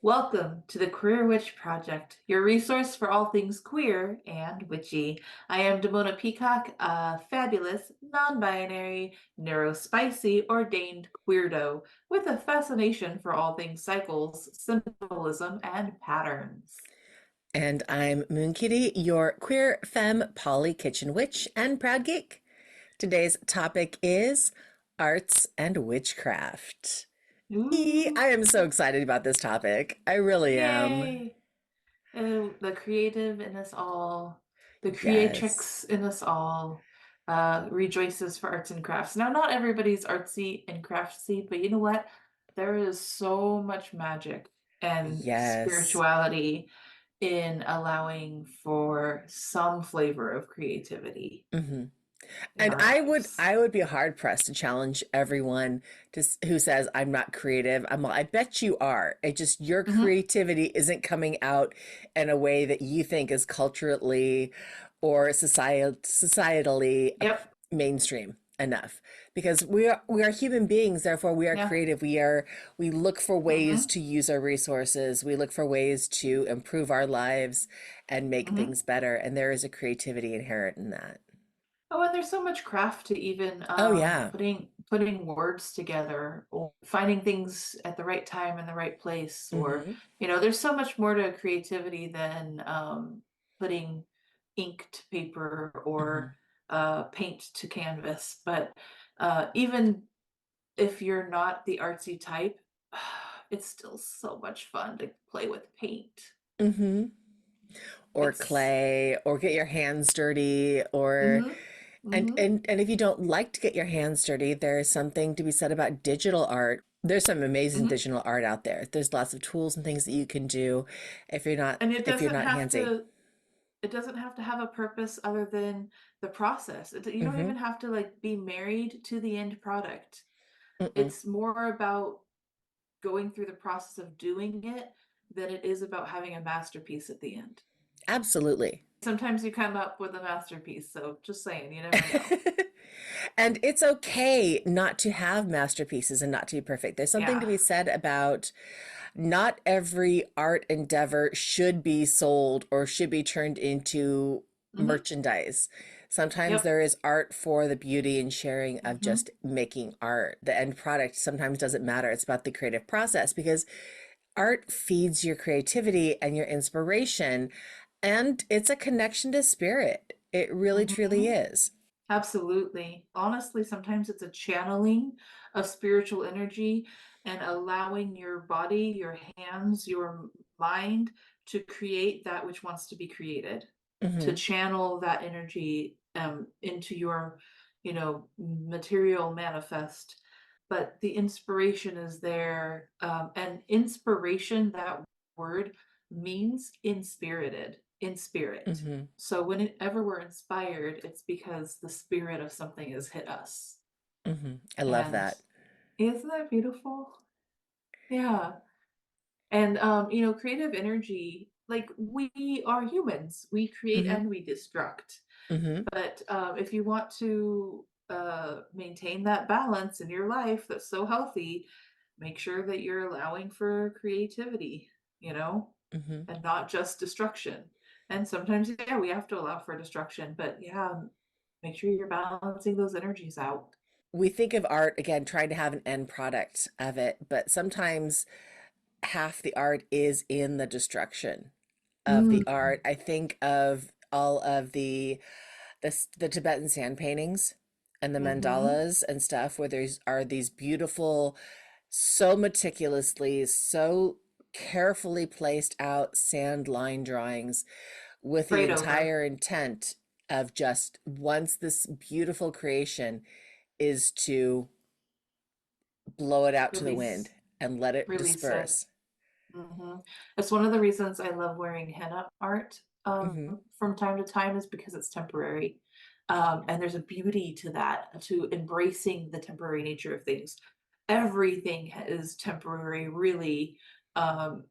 Welcome to the Queer Witch Project, your resource for all things queer and witchy. I am Damona Peacock, a fabulous, non-binary, neurospicy, ordained queerdo with a fascination for all things cycles, symbolism, and patterns. And I'm Moonkittee, your queer femme poly kitchen witch and proud geek. Today's topic is arts and witchcraft. Ooh, I am so excited about this topic. I really am. yay! The creative in us all, the Yes. creatrix in us all, rejoices for arts and crafts. Now, not everybody's artsy and craftsy, but you know what? There is so much magic and Yes. spirituality in allowing for some flavor of creativity hmm in And our I would lives. I would be hard pressed to challenge everyone who says I'm not creative. I bet you are. It just your Hmm. creativity isn't coming out in a way that you think is culturally or societally Yep. mainstream enough because we are human beings, therefore we are Yeah. creative. We look for ways Hmm. to use our resources, we look for ways to improve our lives and make Hmm. things better, and there is a creativity inherent in that. Oh, and there's so much craft to even Oh yeah. putting words together or finding things at the right time in the right place, or hmm there's so much more to creativity than putting ink to paper or hmm paint to canvas. But even if you're not the artsy type, it's still so much fun to play with paint. hmm Or It's clay, or get your hands dirty, or hmm and hmm and and if you don't like to get your hands dirty, there's something to be said about digital art. There's some amazing hmm digital art out there. There's lots of tools and things that you can do if you're not and if you're not handsy. it doesn't have to have a purpose other than the process. You don't hmm even have to like be married to the end product. Mm-mm. It's more about going through the process of doing it than it is about having a masterpiece at the end. Absolutely. Sometimes you come up with a masterpiece, so just saying, you never know. And it's okay not to have masterpieces and not to be perfect. There's something to Yeah. be said about not every art endeavor should be sold or should be turned into Hmm. merchandise. Sometimes Yep. there is art for the beauty and sharing of Hmm. just making art. The end product sometimes doesn't matter. It's about the creative process because art feeds your creativity and your inspiration, and it's a connection to spirit. It really truly Hmm. is. Absolutely. Honestly, sometimes it's a channeling of spiritual energy and allowing your body, your hands, your mind to create that which wants to be created, to hmm channel that energy into your, material manifest. But the inspiration is there. And inspiration, that word means inspirited, in spirit. hmm So whenever we're inspired, it's because the spirit of something has hit us. I love And that. isn't that beautiful? Yeah. And creative energy, like we are humans, we create hmm and we destruct. hmm But if you want to maintain that balance in your life that's so healthy, make sure that you're allowing for creativity, you know, hmm and not just destruction. And sometimes, yeah, we have to allow for destruction, but yeah, make sure you're balancing those energies out. We think of art again, trying to have an end product of it, but sometimes half the art is in the destruction of the Mm, art. I think of all of the Tibetan sand paintings and the mm-hmm. mandalas and stuff, where there's are these beautiful, so meticulously, so carefully placed out sand line drawings with the Prayed over. entire intent of just once this beautiful creation is to blow it out to the wind Release, and let it release it. disperse. Hmm. It's one of the reasons I love wearing henna art hmm from time to time is because it's temporary. And there's a beauty to that, to embracing the temporary nature of things. Everything is temporary, really. Um,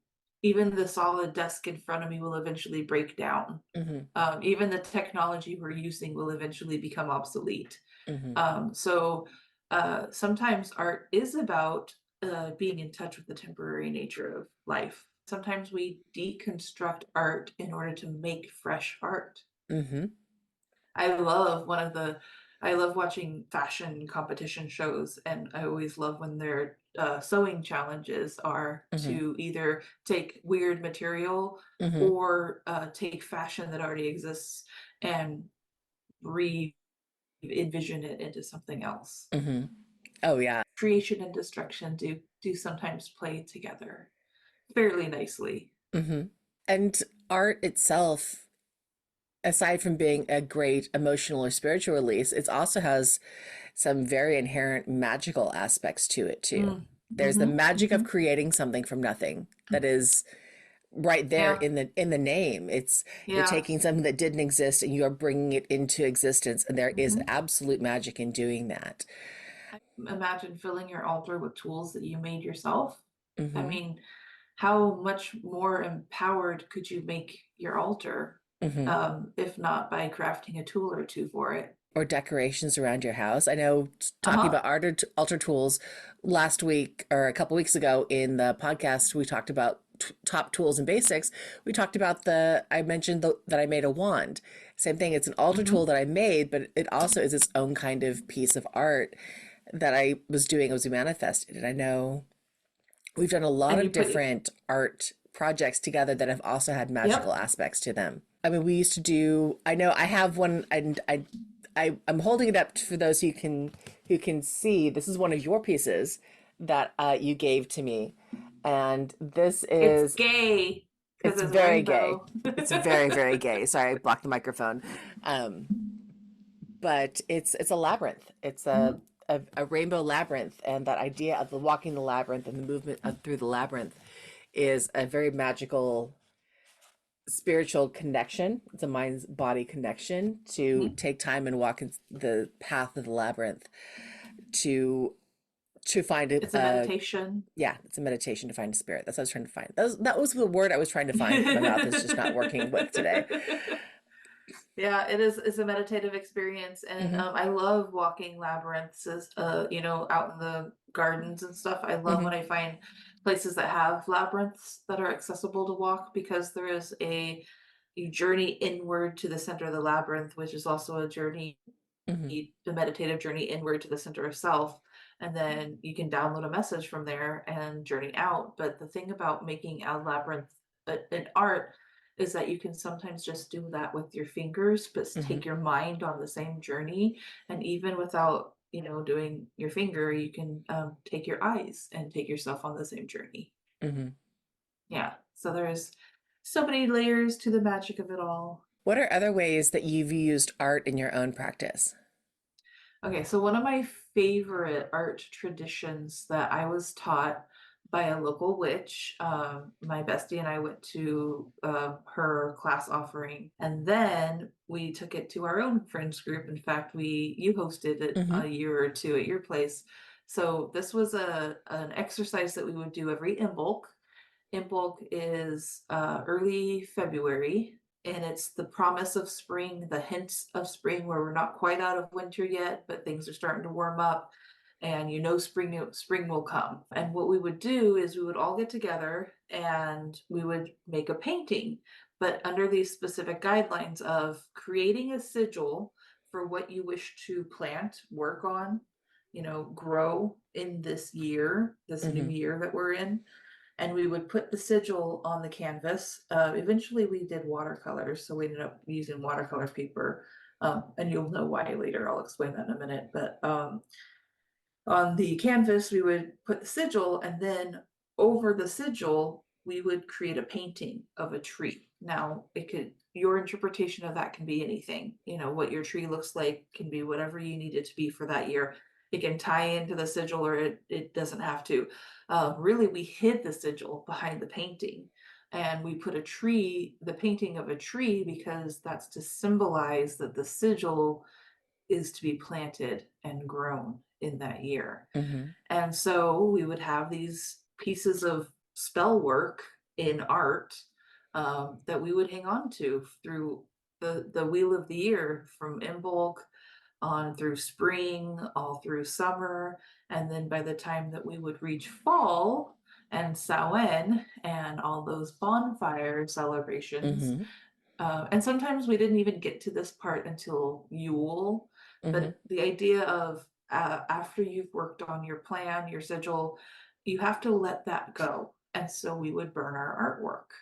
Even the solid desk in front of me will eventually break down. hmm Even the technology we're using will eventually become obsolete. hmm Sometimes art is about being in touch with the temporary nature of life. sometimes we deconstruct art in order to make fresh art. Mm-hmm. I love one of the I love watching fashion competition shows, and I always love when their sewing challenges are Mm-hmm. to either take weird material Mm-hmm. or take fashion that already exists and re-envision it into something else. Mm-hmm. Oh yeah. Creation and destruction do sometimes play together fairly nicely. Mm-hmm. And art itself, aside from being a great emotional or spiritual release, it also has some very inherent magical aspects to it too. Mm. There's the Mm-hmm. magic of Mm-hmm. creating something from nothing that is right there Yeah. in the name. It's you're Yeah. taking something that didn't exist and you are bringing it into existence, and there is Mm-hmm. absolute magic in doing that. Imagine filling your altar with tools that you made yourself. I Mm-hmm. mean, how much more empowered could you make your altar, Mm-hmm. if not by crafting a tool or two for it? Or decorations around your house. I know talking Uh-huh. about altar tools last week or a couple weeks ago in the podcast, we talked about top tools and basics. We talked about I mentioned that I made a wand. Same thing. It's an altar Mm-hmm. tool that I made, but it also is its own kind of piece of art that I was doing as we manifested. And I know we've done a lot And of you put, different art projects together that have also had magical yep, aspects to them. I mean, we used to do. I know I have one, and I'm holding it up for those who can see. This is one of your pieces that you gave to me, and this it's is gay because it's it's very gay. rainbow. It's very very gay. Sorry, I blocked the microphone. Um, but it's a labyrinth. It's Mhm. a rainbow labyrinth, and that idea of the walking the labyrinth and the movement through the labyrinth is a very magical spiritual connection. It's a mind body connection to Mhm. take time and walk in the path of the labyrinth to find It's a meditation. yeah, it's a meditation to find a spirit. That's what I was trying to find. That was the word I was trying to find, but my mouth is just not working with today. Yeah, it is. It's a meditative experience, and Mm-hmm. I love walking labyrinths, out in the gardens and stuff. I love Mm-hmm. when I find places that have labyrinths that are accessible to walk because there is a journey inward to the center of the labyrinth, which is also a journey, Mm-hmm. the meditative journey inward to the center of self. And then you can download a message from there and journey out. But the thing about making a labyrinth an art is that you can sometimes just do that with your fingers, but Mm-hmm. take your mind on the same journey. And even without, doing your finger, you can take your eyes and take yourself on the same journey. Mm-hmm. Yeah. So there's so many layers to the magic of it all. What are other ways that you've used art in your own practice? Okay, so one of my favorite art traditions that I was taught by a local witch, my bestie and I went to her class offering, and then we took it to our own friends group. In fact, you hosted it Mm-hmm. a year or two at your place. So this was an exercise that we would do every Imbolc. Imbolc is early February, and it's the promise of spring, the hints of spring, where we're not quite out of winter yet, but things are starting to warm up, and spring will come. And what we would do is we would all get together and we would make a painting, but under these specific guidelines of creating a sigil for what you wish to plant, work on, grow in this year, this new Mm-hmm. year that we're in, and we would put the sigil on the canvas. Eventually, we did watercolors, so we ended up using watercolor paper, and you'll know why later. I'll explain that in a minute. But on the canvas, we would put the sigil, and then over the sigil, we would create a painting of a tree. Now, your interpretation of that can be anything. What your tree looks like can be whatever you need it to be for that year. It can tie into the sigil or it doesn't have to. Really, we hid the sigil behind the painting. And we put the painting of a tree, because that's to symbolize that the sigil is to be planted and grown in that year. Mm-hmm. And so we would have these pieces of spell work in art, that we would hang on to through the wheel of the year, from Imbolc on through spring, all through summer. And then by the time that we would reach fall, and Samhain and all those bonfire celebrations. Mm-hmm. And sometimes we didn't even get to this part until Yule. Mm-hmm. But the idea of after you've worked on your plan, your sigil, you have to let that go. And so we would burn our artwork.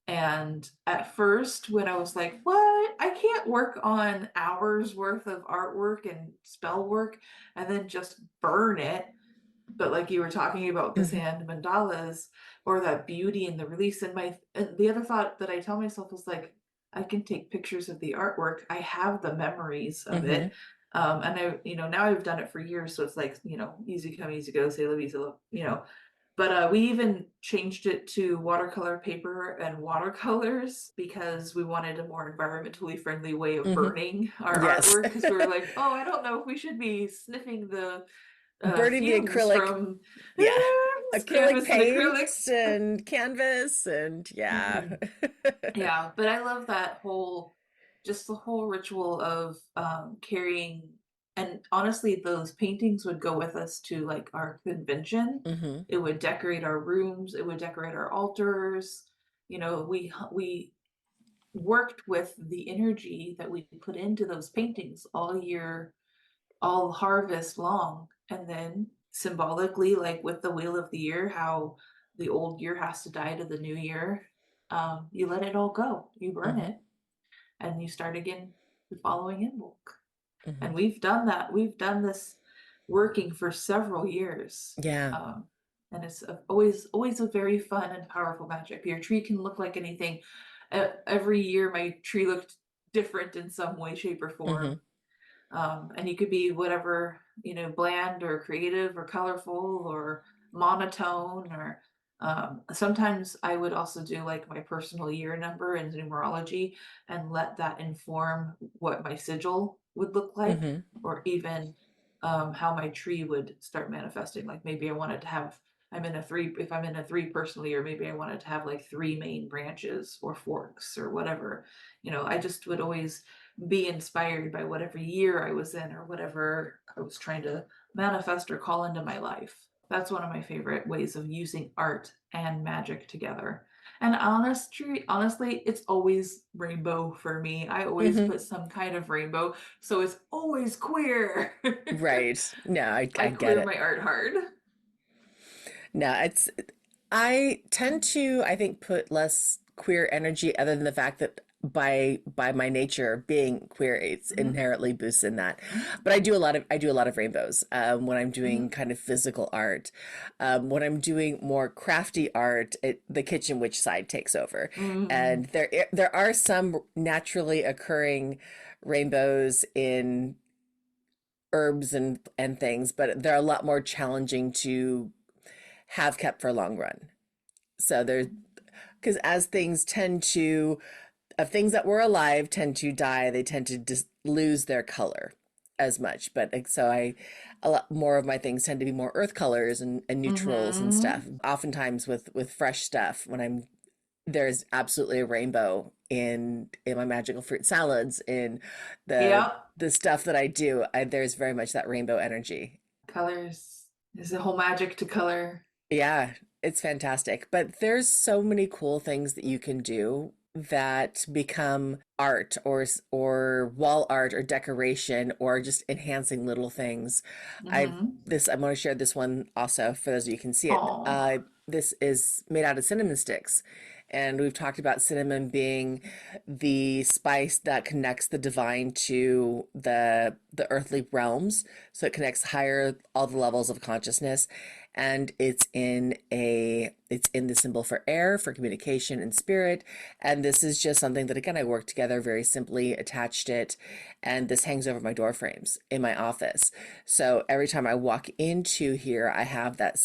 And at first, when I was like, what? I can't work on hours worth of artwork and spell work and then just burn it. But like you were talking about the Mm-hmm. sand mandalas or that beauty and the release, and the other thought that I tell myself is like, I can take pictures of the artwork. I have the memories of Mm-hmm. it. And now I've done it for years. So it's like, easy come, easy go, say la vie, say la, but we even changed it to watercolor paper and watercolors because we wanted a more environmentally friendly way of Mm-hmm. burning our Yes. artwork because we were like, oh, I don't know if we should be sniffing the Burning the fumes acrylic, from yeah. Acrylic canvas and paint acrylics. and canvas and yeah. Mhm. Yeah, but I love that just the whole ritual of carrying. And honestly, those paintings would go with us to like our convention. Mm-hmm. It would decorate our rooms. It would decorate our altars. We worked with the energy that we put into those paintings all year, all harvest long. And then symbolically, like with the wheel of the year, how the old year has to die to the new year, you let it all go, you burn Mm-hmm. it, and you start again the following in bulk. Mm-hmm. And we've done that. We've done this working for several years. Yeah. Um, and it's always a very fun and powerful magic. Your tree can look like anything. Every year, my tree looked different in some way, shape, or Mm-hmm. form. And you could be whatever, bland or creative or colorful or monotone or sometimes I would also do like my personal year number in numerology and let that inform what my sigil would look like Mm-hmm. or even how my tree would start manifesting. Like maybe I wanted to have if I'm in a three personal year, maybe I wanted to have like three main branches or forks or whatever. I just would always be inspired by whatever year I was in or whatever I was trying to manifest or call into my life. That's one of my favorite ways of using art and magic together. And honestly, it's always rainbow for me. I always Mm-hmm. put some kind of rainbow, so it's always queer. Right. No, I I get queer it. my art hard. No, I tend to, I think, put less queer energy other than the fact that by my nature being queer, it's Mhm, inherently boosts in that. mhm, But I do a lot of rainbows when I'm doing mhm, kind of physical art. When I'm doing more crafty art, the kitchen witch side takes over, and mhm. there are some naturally occurring rainbows in herbs and things, but they're a lot more challenging to have kept for a long run. So there's because as things tend to, of things that were alive tend to die, they tend to just lose their color as much. But like, so a lot more of my things tend to be more earth colors and neutrals and stuff. Mhm. Oftentimes with fresh stuff, when I'm there's absolutely a rainbow in my magical fruit salads, in the Yep. the stuff that I do. There's very much that rainbow energy. Colors. There's a whole magic to color. Yeah, it's fantastic. But there's so many cool things that you can do that become art or wall art or decoration or just enhancing little things. Hmm. I'm going to share this one also for those of you who can see it. Oh. This is made out of cinnamon sticks. And we've talked about cinnamon being the spice that connects the divine to the earthly realms. So it connects higher all the levels of consciousness. And it's in the symbol for air, for communication and spirit. And this is just something that again I worked together very simply, attached it, and this hangs over my door frames in my office. So every time I walk into here, I have that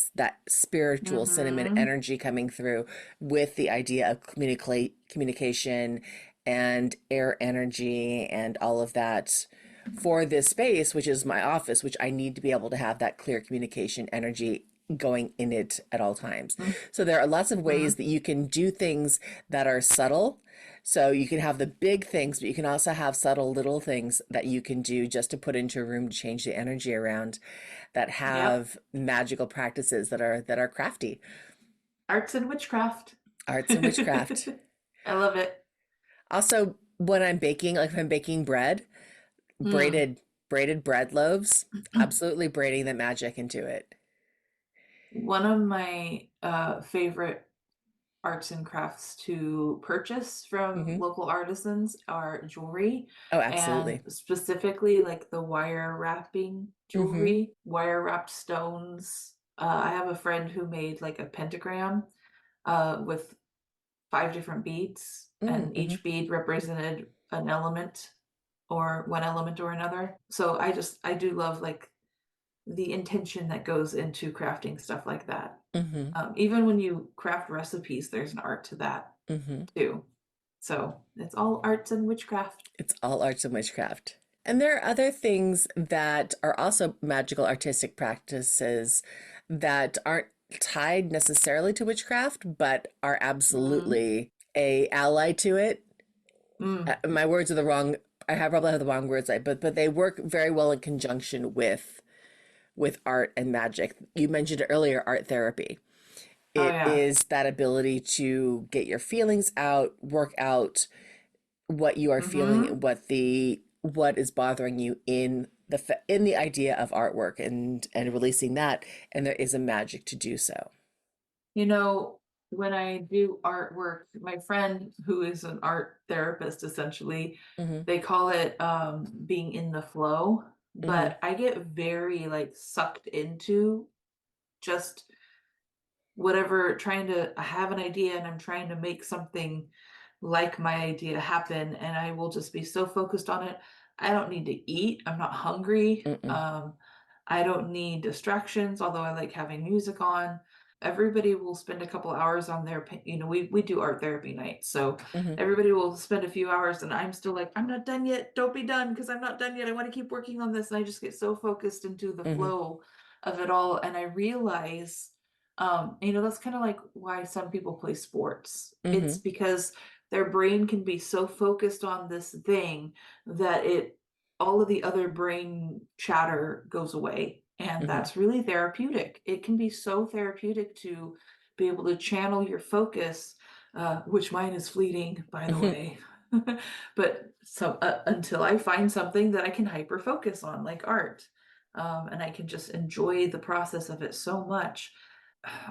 spiritual cinnamon Hmm. energy coming through with the idea of communication and air energy and all of that for this space, which is my office, which I need to be able to have that clear communication energy going in it at all times. So there are lots of ways Hmm. that you can do things that are subtle. So you can have the big things, but you can also have subtle little things that you can do just to put into a room to change the energy around that Yep. have magical practices that are crafty. Arts and witchcraft. Arts and witchcraft. I love it. Also, when I'm baking, like if I'm baking bread, Hmm. braided bread loaves, absolutely braiding the magic into it. One of my favorite arts and crafts to purchase from Hmm. local artisans are jewelry, Oh, and absolutely. specifically like the wire wrapping Hmm. jewelry, wire wrapped stones. I have a friend who made like a pentagram with five different beads, and Mm-hmm. each bead represented an element or one element or another. So I do love like the intention that goes into crafting stuff like that. Hmm. Even when you craft recipes, there's an art to that Hmm. too. So it's all arts and witchcraft. It's all arts and witchcraft. And there are other things that are also magical artistic practices that aren't tied necessarily to witchcraft, but are Mm, absolutely a ally to it. mm, My words are the wrong. I have probably have the wrong words, but they work very well in conjunction with art and magic. You mentioned earlier art therapy. oh It yeah. is that ability to get your feelings out, work out what you are feeling, Mm-hmm. what is bothering you in in the idea of artwork and releasing that, and there is a magic to do so. You know, when I do artwork, my friend who is an art therapist essentially, Hmm. they call it being in the flow, Hmm. but I get very like sucked into just whatever, trying to, I have an idea and I'm trying to make something like my idea happen, and I will just be so focused on it. I don't need to eat. I'm not hungry. Mm-mm. I don't need distractions, although I like having music on. Everybody will spend a couple hours on their, we do art therapy nights. So Hmm. everybody will spend a few hours and I'm still like, I'm not done yet. Don't be done because I'm not done yet. I want to keep working on this. And I just get so focused into the Hmm. flow of it all. And I realize, that's kind of like why some people play sports. It's Hmm. because their brain can be so focused on this thing that it all of the other brain chatter goes away, and Hmm. that's really therapeutic. It can be so therapeutic to be able to channel your focus, which mine is fleeting, by the Hmm. way. But so until I find something that I can hyper focus on, like art, and I can just enjoy the process of it so much,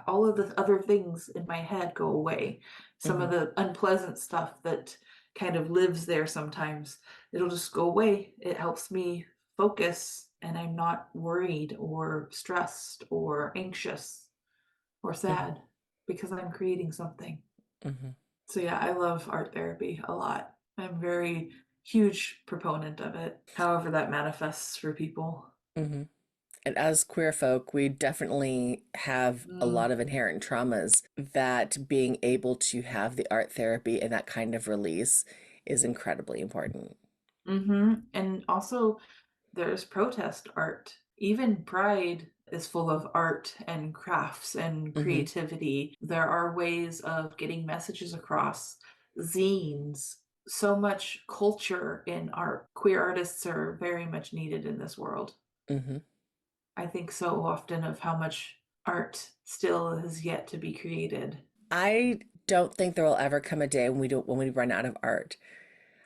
all of the other things in my head go away. Some of Hmm. the unpleasant stuff that kind of lives there sometimes, it'll just go away. It helps me focus, and I'm not worried or stressed or anxious or Hmm. sad because I'm creating something. Hmm. So yeah, I love art therapy a lot. I'm very huge proponent of it, however that manifests for people. Hmm. And as queer folk, we definitely have a Mm, lot of inherent traumas that being able to have the art therapy and that kind of release is incredibly important. hmm. And also, there's protest art. Even Pride is full of art and crafts and Hmm. creativity. There are ways of getting messages across, zines, so much culture in art. Queer artists are very much needed in this world. Hmm. I think so often of how much art still has yet to be created. I don't think there will ever come a day when we run out of art.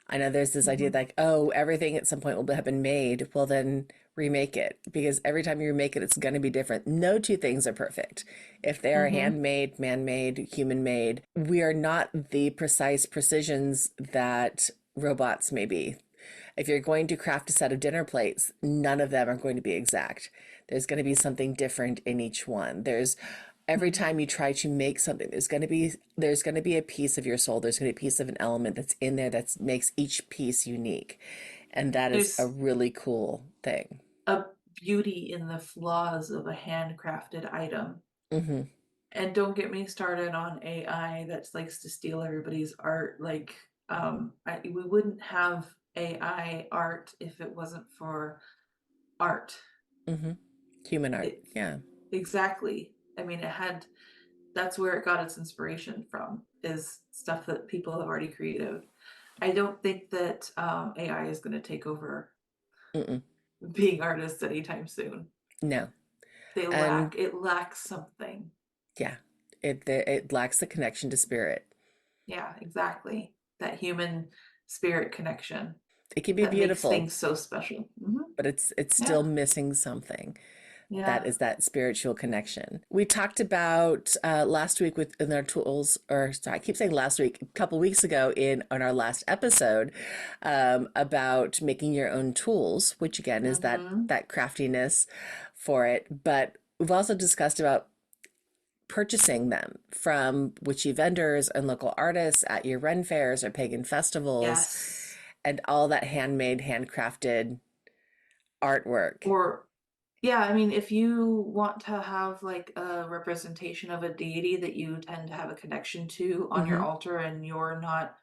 I know there's this idea Mhm. like, oh, everything at some point will have been made. Well, then remake it because every time you remake it, it's going to be different. No two things are perfect. If they are Mhm. handmade, man-made, human-made, we are not the precise precisions that robots may be. If you're going to craft a set of dinner plates, none of them are going to be exact. There's going to be something different in each one. There's every Mhm. time you try to make something, there's going to be a piece of your soul. There's going to be a piece of an element that's in there that makes each piece unique. And that is a There's really cool thing. a beauty in the flaws of a handcrafted item. Hmm. And don't get me started on AI that likes to steal everybody's art. Like, we wouldn't have AI art if it wasn't for art. Hmm. Human art. It, Yeah. exactly. I mean, that's where it got its inspiration from, is stuff that people have already created. I don't think that AI is going to take over Mm-mm. being artists anytime soon. No. They And lack, it lacks something. yeah. It lacks the connection to spirit. Yeah, exactly. That human spirit connection It can be that makes beautiful, things so special. but it's still Yeah, missing something. That yeah. is that spiritual connection. We talked about last week with in our tools, or sorry, I keep saying last week, a couple weeks ago in on our last episode, about making your own tools, which again is Mm-hmm. that craftiness for it. But we've also discussed about purchasing them from witchy vendors and local artists at your Ren fairs or pagan festivals, Yes. and all that handmade, handcrafted artwork. Or yeah, I mean, if you want to have like a representation of a deity that you tend to have a connection to on your Mm-hmm. altar and you're not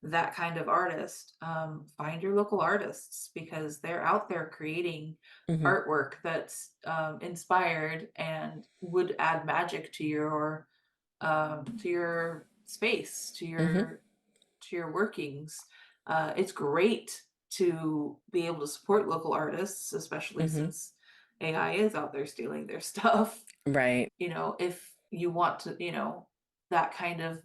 that kind of artist, find your local artists because they're out there creating Mm-hmm. artwork that's inspired and would add magic to your space, Mm-hmm. to your workings. It's great to be able to support local artists, especially Mm-hmm. since AI is out there stealing their stuff. Right. You know, if you want to, that kind of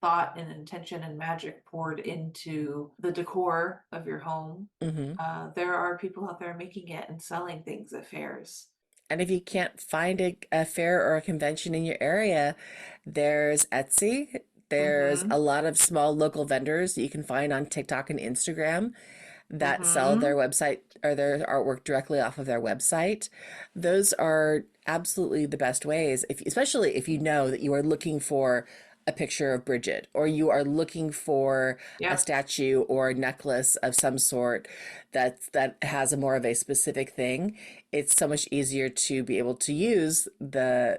thought and intention and magic poured into the decor of your home, Mm-hmm. there are people out there making it and selling things at fairs. And if you can't find a fair or a convention in your area, there's Etsy. There's a Mm-hmm. lot of small local vendors that you can find on TikTok and Instagram that sell their Mm-hmm. website or their artwork directly off of their website. Those are absolutely the best ways, especially if you know that you are looking for a picture of Bridget or you are looking for a Yep. statue or a necklace of some sort that has a more of a specific thing. It's so much easier to be able to use the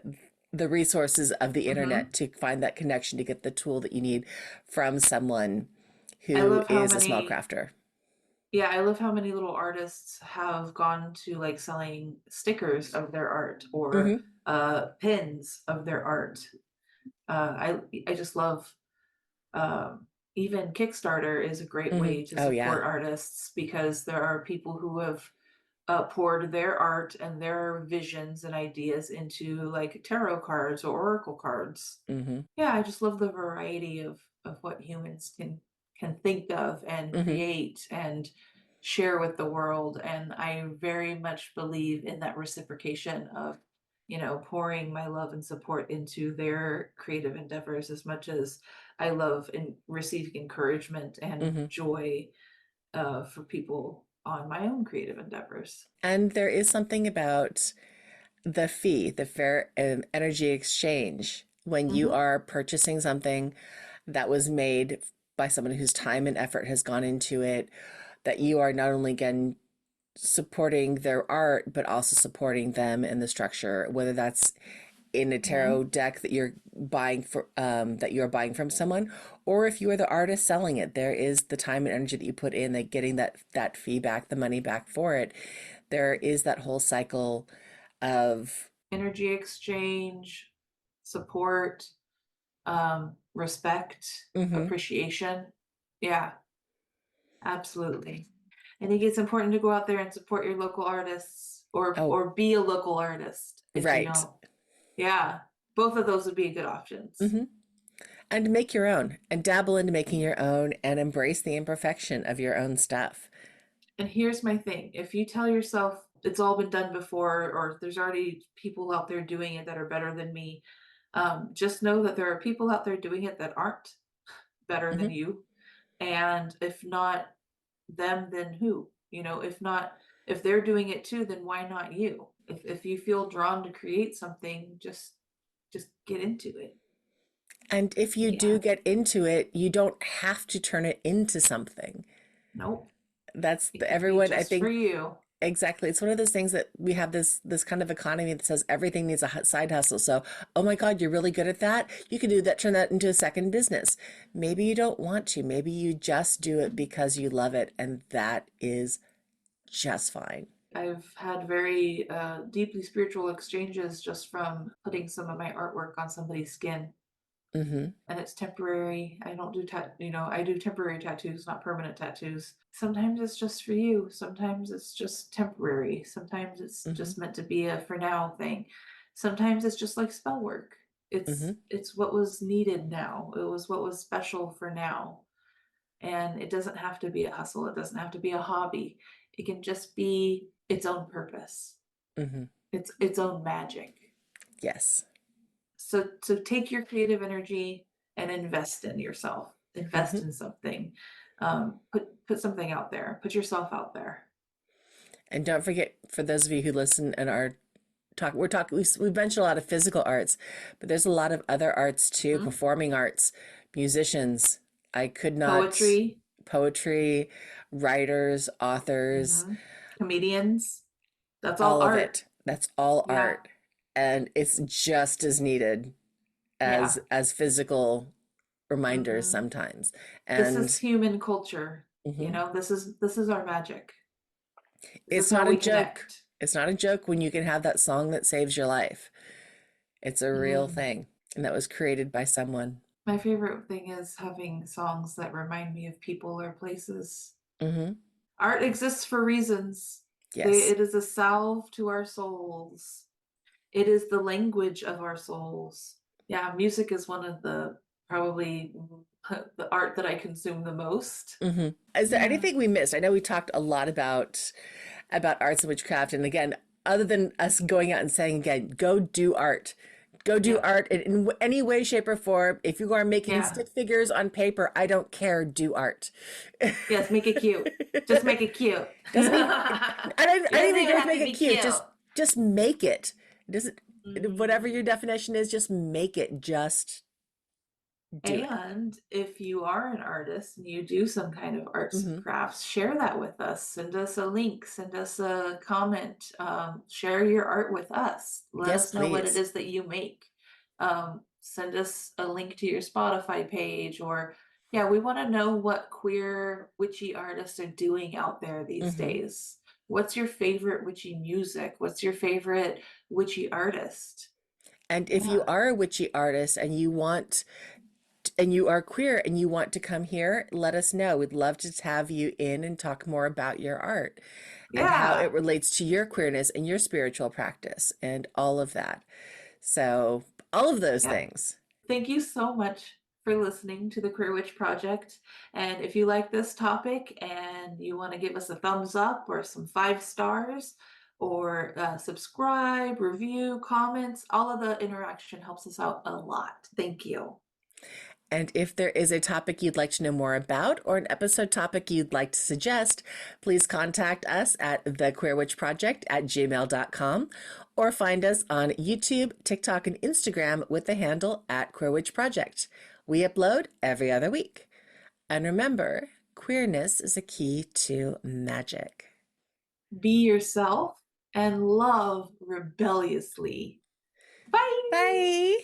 resources of the Mm-hmm. internet to find that connection to get the tool that you need from someone I who love how is a small many crafter. Yeah, I love how many little artists have gone to like selling stickers of their art or Mm-hmm. pins of their art. I just love even Kickstarter is a great Mm-hmm. way to Oh yeah. support artists because there are people who have poured their art and their visions and ideas into like tarot cards or oracle cards. Mm-hmm. Yeah, I just love the variety of what humans can think of and Mm-hmm. create and share with the world. And I very much believe in that reciprocation of, pouring my love and support into their creative endeavors as much as I love and receiving encouragement and Mm-hmm. joy for people on my own creative endeavors. And there is something about the fee, the fair energy exchange, when you Hmm. are purchasing something that was made by someone whose time and effort has gone into it, that you are not only again supporting their art, but also supporting them in the structure, whether that's in a tarot Hmm. deck that you're buying for that you're buying from someone, or if you are the artist selling it, there is the time and energy that you put in, that getting that feedback, the money back for it. There is that whole cycle of Energy exchange, support, respect, mm-hmm. appreciation. Yeah, absolutely. I think it's important to go out there and support your local artists Oh, or be a local artist if you right. know. Yeah, both of those would be good options. Mm-hmm. And make your own and dabble into making your own and embrace the imperfection of your own stuff. And here's my thing. If you tell yourself it's all been done before or there's already people out there doing it that are better than me, just know that there are people out there doing it that aren't better than Mm-hmm. you. And if not them, then who? If not, if they're doing it too, then why not you? If you feel drawn to create something, just get into it. And if you do Yeah. get into it, you don't have to turn it into something. Nope. That's It can be everyone, I just for think. you. Exactly. It's one of those things that we have this kind of economy that says everything needs a side hustle. So, oh my God, you're really good at that. You can do that, turn that into a second business. Maybe you don't want to. Maybe you just do it because you love it, and that is just fine. I've had very deeply spiritual exchanges just from putting some of my artwork on somebody's skin. Mm-hmm. And it's temporary. I don't do I do temporary tattoos, not permanent tattoos. Sometimes it's just for you. Sometimes it's just temporary. Sometimes it's Mm-hmm. just meant to be a for now thing. Sometimes it's just like spell work. Hmm. It's what was needed now. It was what was special for now. And it doesn't have to be a hustle. It doesn't have to be a hobby. It can just be its own purpose. Hmm. It's its own magic. Yes. So take your creative energy and invest in yourself. Invest Hmm. in something. Put something out there. Put yourself out there. And don't forget, for those of you who listen and are we mentioned a lot of physical arts, but there's a lot of other arts too, Mhm. performing arts, musicians. I could not, Poetry, poetry, writers, authors, hmm comedians. That's all all of art. it. That's all Yeah, art. And it's just as needed yeah. as physical reminders hmm sometimes. This is And human culture. mhm, This is our magic. This is it's how not a we joke. connect. It's not a joke when you can have that song that saves your life. It's a real Mm. thing. And that was created by someone. My favorite thing is having songs that remind me of people or places. Hmm. Art exists for reasons. Yes. It is a salve to our souls. It is the language of our souls. Yeah, music is one of the probably the art that I consume the most. Hmm. Is there Yeah. anything we missed? I know we talked a lot about arts and witchcraft, and again, other than us going out and saying again, go do art, go do Yep. art in any way, shape, or form. If you are making Yeah. stick figures on paper, I don't care. Do art. Yes, make it cute. Just make it cute. Doesn't even. It I don't doesn't even even have to have to make it be cute. cute. Just make it. It doesn't. Whatever your Mhm. definition is, just make it. Just do it. And if you are an artist and you do some kind of arts and Hmm. crafts, share that with us. Send us a link, send us a comment, share your art with us. Let Yes, us know what it please. is that you make. Send us a link to your Spotify page, or yeah, we want to know what queer witchy artists are doing out there these Hmm. days. What's your favorite witchy music? What's your favorite witchy artist? And if you Yeah. are a witchy artist and you are queer and you want to come here, let us know. We'd love to have you in and talk more about your art and how it Yeah. relates to your queerness and your spiritual practice and all of that. So, all of those Yeah. things. Thank you so much for listening to the Queer Witch Project. And if you like this topic and you want to give us a thumbs up or some 5 stars, or subscribe, review, comments, all of the interaction helps us out a lot. Thank you. And if there is a topic you'd like to know more about or an episode topic you'd like to suggest, please contact us at thequeerwitchproject@gmail.com or find us on YouTube, TikTok, and Instagram with the handle at Queer Witch Project. We upload every other week. And remember, queerness is a key to magic. Be yourself and love rebelliously. Bye. Bye.